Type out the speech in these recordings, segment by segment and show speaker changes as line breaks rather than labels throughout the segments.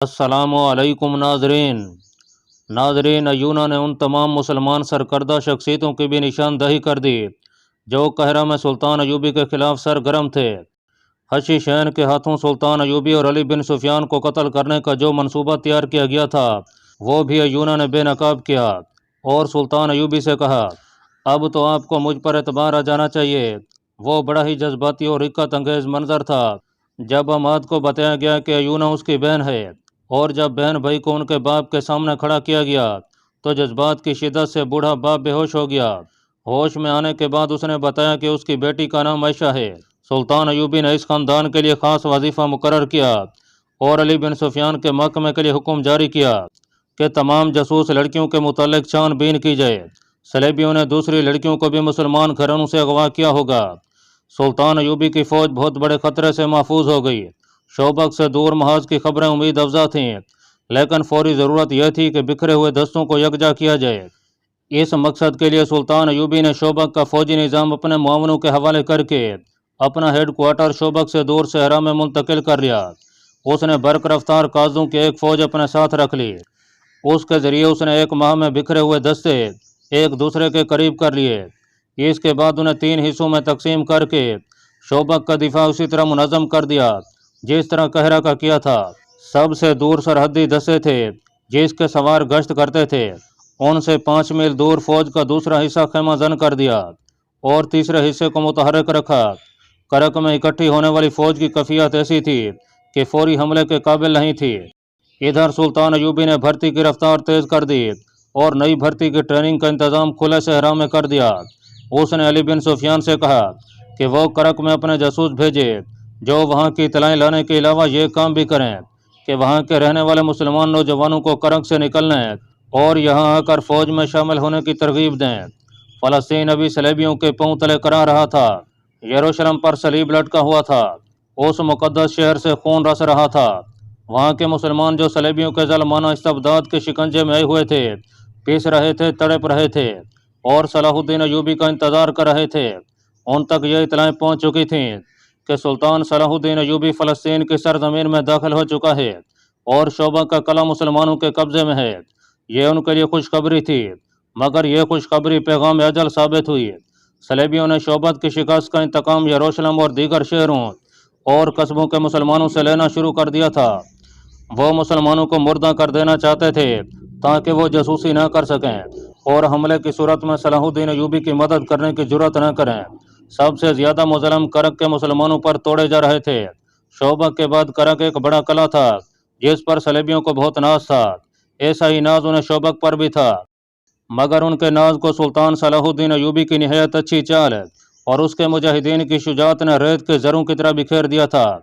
السلام علیکم ناظرین ایونا نے ان تمام مسلمان سرکردہ شخصیتوں کی بھی نشاندہی کر دی جو قاہرہ میں سلطان ایوبی کے خلاف سرگرم تھے۔ حشی شین کے ہاتھوں سلطان ایوبی اور علی بن سفیان کو قتل کرنے کا جو منصوبہ تیار کیا گیا تھا وہ بھی ایونا نے بے نقاب کیا اور سلطان ایوبی سے کہا، اب تو آپ کو مجھ پر اعتبار آ جانا چاہیے۔ وہ بڑا ہی جذباتی اور رقت انگیز منظر تھا جب عماد کو بتایا گیا کہ ایونا اس کی بہن ہے، اور جب بہن بھائی کو ان کے باپ کے سامنے کھڑا کیا گیا تو جذبات کی شدت سے بوڑھا باپ بے ہوش ہو گیا۔ ہوش میں آنے کے بعد اس نے بتایا کہ اس کی بیٹی کا نام عائشہ ہے۔ سلطان ایوبی نے اس خاندان کے لیے خاص وظیفہ مقرر کیا اور علی بن سفیان کے محکمے کے لیے حکم جاری کیا کہ تمام جاسوس لڑکیوں کے متعلق چھان بین کی جائے۔ صلیبیوں نے دوسری لڑکیوں کو بھی مسلمان گھرانوں سے اغوا کیا ہوگا۔ سلطان ایوبی کی فوج بہت بڑے خطرے سے محفوظ ہو گئی۔ شوبک سے دور محاذ کی خبریں امید افزا تھیں، لیکن فوری ضرورت یہ تھی کہ بکھرے ہوئے دستوں کو یکجا کیا جائے۔ اس مقصد کے لیے سلطان ایوبی نے شوبک کا فوجی نظام اپنے معاونوں کے حوالے کر کے اپنا ہیڈ کوارٹر شوبک سے دور صحرا میں منتقل کر لیا۔ اس نے برق رفتار قاصدوں کی ایک فوج اپنے ساتھ رکھ لی۔ اس کے ذریعے اس نے ایک ماہ میں بکھرے ہوئے دستے ایک دوسرے کے قریب کر لیے۔ اس کے بعد انہیں 3 حصوں میں تقسیم کر کے شوبک کا دفاع اسی طرح منظم کر دیا جس طرح قاہرہ کا کیا تھا۔ سب سے دور سرحدی دستے تھے جس کے سوار گشت کرتے تھے، ان سے 5 میل دور فوج کا دوسرا حصہ خیمہ زن کر دیا اور تیسرے حصے کو متحرک رکھا۔ کرک میں اکٹھی ہونے والی فوج کی کیفیت ایسی تھی کہ فوری حملے کے قابل نہیں تھی۔ ادھر سلطان ایوبی نے بھرتی کی رفتار تیز کر دی اور نئی بھرتی کی ٹریننگ کا انتظام کھلے صحرا میں کر دیا۔ اس نے علی بن سفیان سے کہا کہ وہ کرک میں اپنے جاسوس بھیجے جو وہاں کی اطلاعیں لانے کے علاوہ یہ کام بھی کریں کہ وہاں کے رہنے والے مسلمان نوجوانوں کو کرک سے نکلنے اور یہاں آ کر فوج میں شامل ہونے کی ترغیب دیں۔ فلسطین ابھی صلیبیوں کے پاؤں تلے کرا رہا تھا۔ یروشلم پر صلیب لٹکا ہوا تھا۔ اس مقدس شہر سے خون رس رہا تھا۔ وہاں کے مسلمان جو صلیبیوں کے ظالمانہ استبداد کے شکنجے میں آئے ہوئے تھے، پیس رہے تھے، تڑپ رہے تھے اور صلاح الدین ایوبی کا انتظار کر رہے تھے۔ ان تک یہ اطلاعیں پہنچ چکی تھیں کہ سلطان صلاح الدین ایوبی فلسطین کی سرزمین میں داخل ہو چکا ہے اور شعبہ کا قلعہ مسلمانوں کے قبضے میں ہے۔ یہ ان کے لیے خوشخبری تھی، مگر یہ خوشخبری پیغام اجل ثابت ہوئی۔ صلیبیوں نے شعبت کی شکست کا انتقام یروشلم اور دیگر شہروں اور قصبوں کے مسلمانوں سے لینا شروع کر دیا تھا۔ وہ مسلمانوں کو مردہ کر دینا چاہتے تھے تاکہ وہ جاسوسی نہ کر سکیں اور حملے کی صورت میں صلاح الدین ایوبی کی مدد کرنے کی جرات نہ کریں۔ سب سے زیادہ مظلم کرک کے مسلمانوں پر توڑے جا رہے تھے۔ شعبہ کے بعد کرک ایک بڑا قلعہ تھا جس پر صلیبیوں کو بہت ناز تھا۔ ایسا ہی ناز انہیں شعبک پر بھی تھا، مگر ان کے ناز کو سلطان صلاح الدین ایوبی کی نہایت اچھی چال اور اس کے مجاہدین کی شجاعت نے ریت کے زروں کی طرح بکھیر دیا تھا۔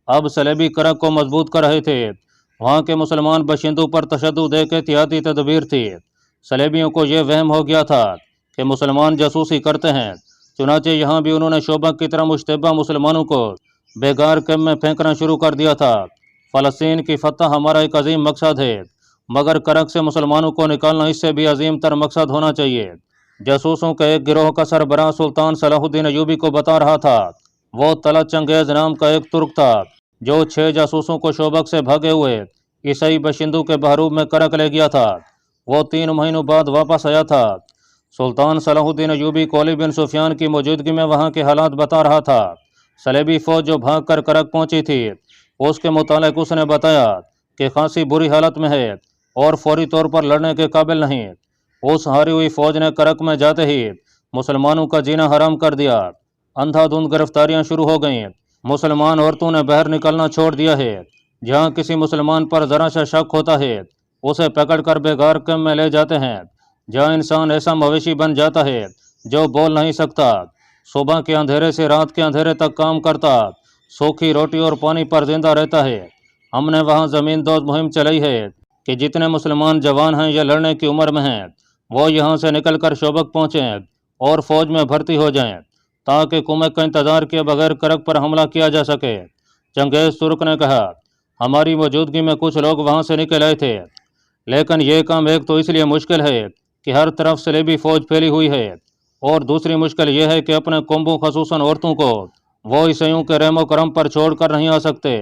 اب صلیبی کرک کو مضبوط کر رہے تھے۔ وہاں کے مسلمان باشندوں پر تشدد ایک احتیاطی تدبیر تھی۔ صلیبیوں کو یہ وہم ہو گیا تھا کہ مسلمان جاسوسی کرتے ہیں، چنانچہ یہاں بھی انہوں نے شعبک کی طرح مشتبہ مسلمانوں کو بیگار کیمپ میں پھینکنا شروع کر دیا تھا۔ فلسطین کی فتح ہمارا ایک عظیم مقصد ہے، مگر کرک سے مسلمانوں کو نکالنا اس سے بھی عظیم تر مقصد ہونا چاہیے۔ جاسوسوں کے ایک گروہ کا سربراہ سلطان صلاح الدین ایوبی کو بتا رہا تھا۔ وہ طلعت چنگیز نام کا ایک ترک تھا جو 6 جاسوسوں کو شعبک سے بھاگے ہوئے عیسائی باشندوں کے بحروب میں کرک لے گیا تھا۔ وہ 3 مہینوں بعد واپس آیا تھا۔ سلطان صلاح الدین ایوبی کو علی بن سفیان کی موجودگی میں وہاں کے حالات بتا رہا تھا۔ صلیبی فوج جو بھاگ کر کرک پہنچی تھی، اس کے متعلق اس نے بتایا کہ خاصی بری حالت میں ہے اور فوری طور پر لڑنے کے قابل نہیں۔ اس ہاری ہوئی فوج نے کرک میں جاتے ہی مسلمانوں کا جینا حرام کر دیا۔ اندھا دھند گرفتاریاں شروع ہو گئیں۔ مسلمان عورتوں نے باہر نکلنا چھوڑ دیا ہے۔ جہاں کسی مسلمان پر ذرا سا شک ہوتا ہے اسے پکڑ کر بیگار کیمپ میں لے جاتے ہیں، جہاں انسان ایسا مویشی بن جاتا ہے جو بول نہیں سکتا، صبح کے اندھیرے سے رات کے اندھیرے تک کام کرتا، سوکھی روٹی اور پانی پر زندہ رہتا ہے۔ ہم نے وہاں زمین دوز مہم چلائی ہے کہ جتنے مسلمان جوان ہیں یا لڑنے کی عمر میں ہیں وہ یہاں سے نکل کر شعبک پہنچیں اور فوج میں بھرتی ہو جائیں تاکہ کمک کا انتظار کیے بغیر کرک پر حملہ کیا جا سکے۔ چنگیز ترک نے کہا، ہماری موجودگی میں کچھ لوگ وہاں سے نکل آئے تھے، لیکن یہ کام ایک تو اس لیے مشکل ہے کہ ہر طرف صلیبی فوج پھیلی ہوئی ہے، اور دوسری مشکل یہ ہے کہ اپنے کنبوں خصوصاً عورتوں کو وہ عیسائیوں کے رحم و کرم پر چھوڑ کر نہیں آ سکتے۔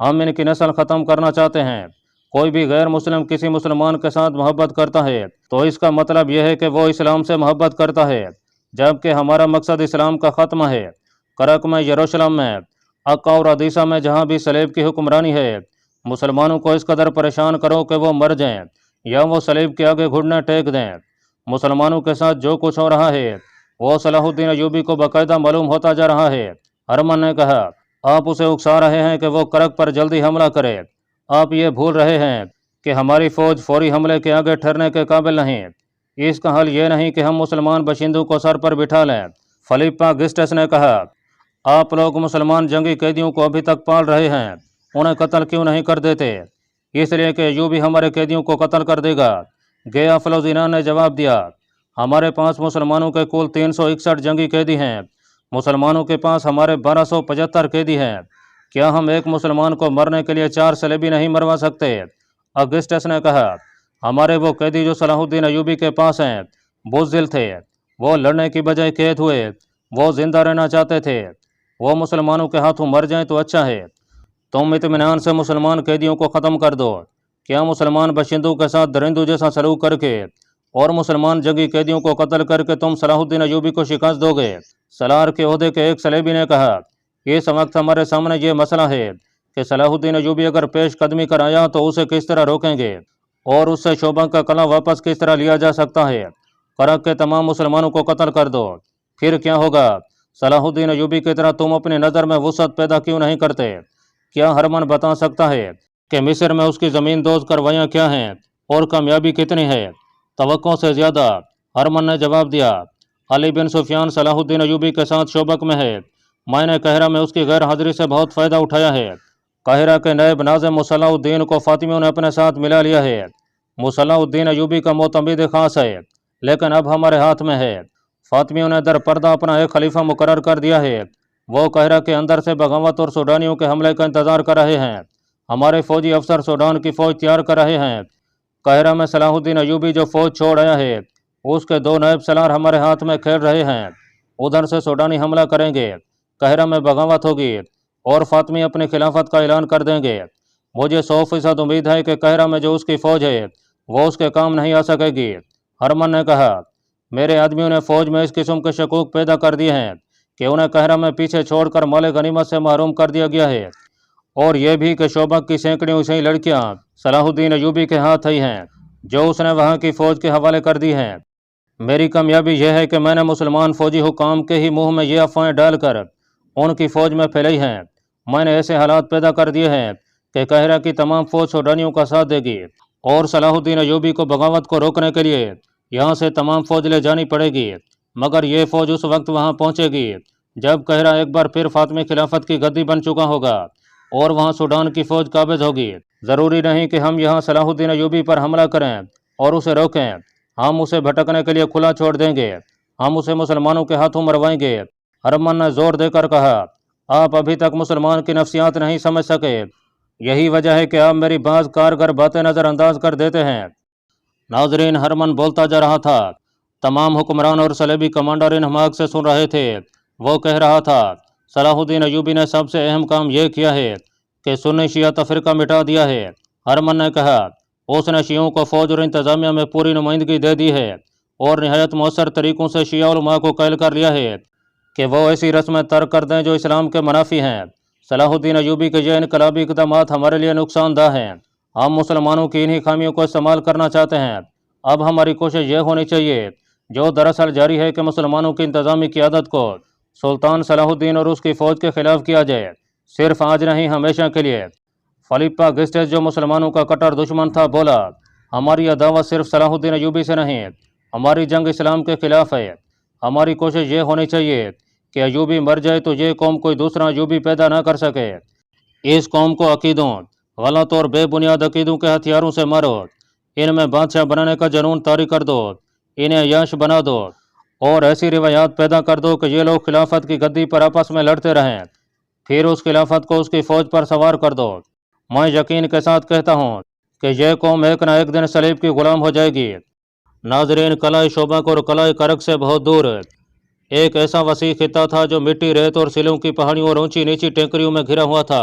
ہم ان کی نسل ختم کرنا چاہتے ہیں۔ کوئی بھی غیر مسلم کسی مسلمان کے ساتھ محبت کرتا ہے تو اس کا مطلب یہ ہے کہ وہ اسلام سے محبت کرتا ہے، جبکہ ہمارا مقصد اسلام کا ختم ہے۔ کرک میں، یروشلم میں، عکا اور حدیثہ میں جہاں بھی صلیب کی حکمرانی ہے، مسلمانوں کو اس قدر پریشان کرو کہ وہ مر جائیں یا وہ صلیب کے آگے گھٹنے ٹیک دیں۔ مسلمانوں کے ساتھ جو کچھ ہو رہا ہے وہ صلاح الدین ایوبی کو باقاعدہ معلوم ہوتا جا رہا ہے۔ ہرمن نے کہا، آپ اسے اکسا رہے ہیں کہ وہ کرک پر جلدی حملہ کرے۔ آپ یہ بھول رہے ہیں کہ ہماری فوج فوری حملے کے آگے ٹھہرنے کے قابل نہیں۔ اس کا حل یہ نہیں کہ ہم مسلمان باشندوں کو سر پر بٹھا لیں۔ فلیپا گسٹس نے کہا، آپ لوگ مسلمان جنگی قیدیوں کو ابھی تک پال رہے ہیں، انہیں قتل کیوں نہیں کر دیتے؟ اس لیے کہ ایوبی ہمارے قیدیوں کو قتل کر دے گا۔ گیا فلوزینان نے جواب دیا، ہمارے پاس مسلمانوں کے کل 361 جنگی قیدی ہیں، مسلمانوں کے پاس ہمارے 1275 قیدی ہیں۔ کیا ہم ایک مسلمان کو مرنے کے لیے 4 صلیبی نہیں مروا سکتے؟ اگسٹس نے کہا، ہمارے وہ قیدی جو صلاح الدین ایوبی کے پاس ہیں بزدل تھے، وہ لڑنے کی بجائے قید ہوئے، وہ زندہ رہنا چاہتے تھے، وہ مسلمانوں کے ہاتھوں مر جائیں تو اچھا ہے۔ تم اطمینان سے مسلمان قیدیوں کو ختم کر دو۔ کیا مسلمان باشندوں کے ساتھ درندوں جیسا سلوک کر کے اور مسلمان جنگی قیدیوں کو قتل کر کے تم صلاح الدین ایوبی کو شکست دو گے؟ سالار کے عہدے کے ایک صلیبی نے کہا، اس وقت ہمارے سامنے یہ مسئلہ ہے کہ صلاح الدین ایوبی اگر پیش قدمی کر آیا تو اسے کس طرح روکیں گے اور اس سے شعبہ کا قلعہ واپس کس طرح لیا جا سکتا ہے؟ کرک کے تمام مسلمانوں کو قتل کر دو، پھر کیا ہوگا؟ صلاح الدین ایوبی کی طرح تم اپنی نظر میں وسعت پیدا کیوں نہیں کرتے؟ کیا ہرمن بتا سکتا ہے کہ مصر میں اس کی زمین دوز کروائیاں کیا ہیں اور کامیابی کتنی ہے؟ توقع سے زیادہ، ہرمن نے جواب دیا۔ علی بن سفیان صلاح الدین ایوبی کے ساتھ شوبک میں ہے، میں نے قاہرہ میں اس کی غیر حاضری سے بہت فائدہ اٹھایا ہے۔ قاہرہ کے نائب ناظم مصلح الدین کو فاطمیوں نے اپنے ساتھ ملا لیا ہے۔ مصلح الدین ایوبی کا معتمد خاص ہے، لیکن اب ہمارے ہاتھ میں ہے۔ فاطمیوں نے در پردہ اپنا ایک خلیفہ مقرر کر دیا ہے، وہ قاہرہ کے اندر سے بغاوت اور سوڈانیوں کے حملے کا انتظار کر رہے ہیں۔ ہمارے فوجی افسر سوڈان کی فوج تیار کر رہے ہیں۔ قاہرہ میں صلاح الدین ایوبی جو فوج چھوڑ آیا ہے اس کے 2 نائب سالار ہمارے ہاتھ میں کھیل رہے ہیں، ادھر سے سوڈانی حملہ کریں گے، قاہرہ میں بغاوت ہوگی اور فاطمی اپنی خلافت کا اعلان کر دیں گے۔ مجھے 100% امید ہے کہ قاہرہ میں جو اس کی فوج ہے وہ اس کے کام نہیں آ سکے گی۔ ہرمن نے کہا، میرے آدمیوں نے فوج میں اس قسم کے شکوک پیدا کر دیے ہیں کہ انہیں قاہرہ میں پیچھے چھوڑ کر مال غنیمت سے محروم کر دیا گیا ہے، اور یہ بھی کہ شوبک کی سینکڑیوں عیسائی لڑکیاں صلاح الدین ایوبی کے ہاتھ آئی ہیں جو اس نے وہاں کی فوج کے حوالے کر دی ہیں۔ میری کامیابی یہ ہے کہ میں نے مسلمان فوجی حکام کے ہی منہ میں یہ افواہیں ڈال کر ان کی فوج میں پھیلائی ہیں۔ میں نے ایسے حالات پیدا کر دیے ہیں کہ قاہرہ کی تمام فوج سوڈانیوں کا ساتھ دے گی اور صلاح الدین ایوبی کو بغاوت کو روکنے کے لیے یہاں سے تمام فوج لے جانی پڑے گی، مگر یہ فوج اس وقت وہاں پہنچے گی جب قاہرہ ایک بار پھر فاطمی خلافت کی گدی بن چکا ہوگا اور وہاں سوڈان کی فوج قابض ہوگی۔ ضروری نہیں کہ ہم یہاں صلاح الدین ایوبی پر حملہ کریں اور اسے روکیں، ہم اسے بھٹکنے کے لیے کھلا چھوڑ دیں گے، ہم اسے مسلمانوں کے ہاتھوں مروائیں گے۔ ہرمن نے زور دے کر کہا، آپ ابھی تک مسلمان کی نفسیات نہیں سمجھ سکے، یہی وجہ ہے کہ آپ میری بعض کارگر باتیں نظر انداز کر دیتے ہیں۔ ناظرین، ہرمن بولتا جا رہا تھا، تمام حکمران اور صلیبی کمانڈر ان حماق سے سن رہے تھے۔ وہ کہہ رہا تھا، صلاح الدین ایوبی نے سب سے اہم کام یہ کیا ہے کہ سنی شیعہ تفرقہ مٹا دیا ہے۔ ہرمن نے کہا، اس نے شیعوں کو فوج اور انتظامیہ میں پوری نمائندگی دے دی ہے اور نہایت مؤثر طریقوں سے شیعہ علماء کو قائل کر لیا ہے کہ وہ ایسی رسمیں ترک کر دیں جو اسلام کے منافی ہیں۔ صلاح الدین ایوبی کے یہ انقلابی اقدامات ہمارے لیے نقصان دہ ہیں، ہم مسلمانوں کی انہی خامیوں کو استعمال کرنا چاہتے ہیں۔ اب ہماری کوشش یہ ہونی چاہیے جو دراصل جاری ہے کہ مسلمانوں کی انتظامی قیادت کو سلطان صلاح الدین اور اس کی فوج کے خلاف کیا جائے، صرف آج نہیں ہمیشہ کے لیے۔ فلیپا گسٹس جو مسلمانوں کا کٹر دشمن تھا بولا، ہماری عداوت صرف صلاح الدین ایوبی سے نہیں، ہماری جنگ اسلام کے خلاف ہے۔ ہماری کوشش یہ ہونی چاہیے کہ ایوبی مر جائے تو یہ قوم کوئی دوسرا ایوبی پیدا نہ کر سکے۔ اس قوم کو عقیدوں، غلط اور بے بنیاد عقیدوں کے ہتھیاروں سے مارو، ان میں بادشاہ بنانے کا جنون طاری کر دو، انہیں عیاش بنا دو اور ایسی روایات پیدا کر دو کہ یہ لوگ خلافت کی گدی پر آپس میں لڑتے رہیں، پھر اس خلافت کو اس کی فوج پر سوار کر دو۔ میں یقین کے ساتھ کہتا ہوں کہ یہ قوم ایک نہ ایک دن صلیب کی غلام ہو جائے گی۔ ناظرین، قلعہ شوبک اور قلعہ کرک سے بہت دور ایک ایسا وسیع خطہ تھا جو مٹی، ریت اور سلوں کی پہاڑیوں اور اونچی نیچی ٹینکریوں میں گھرا ہوا تھا۔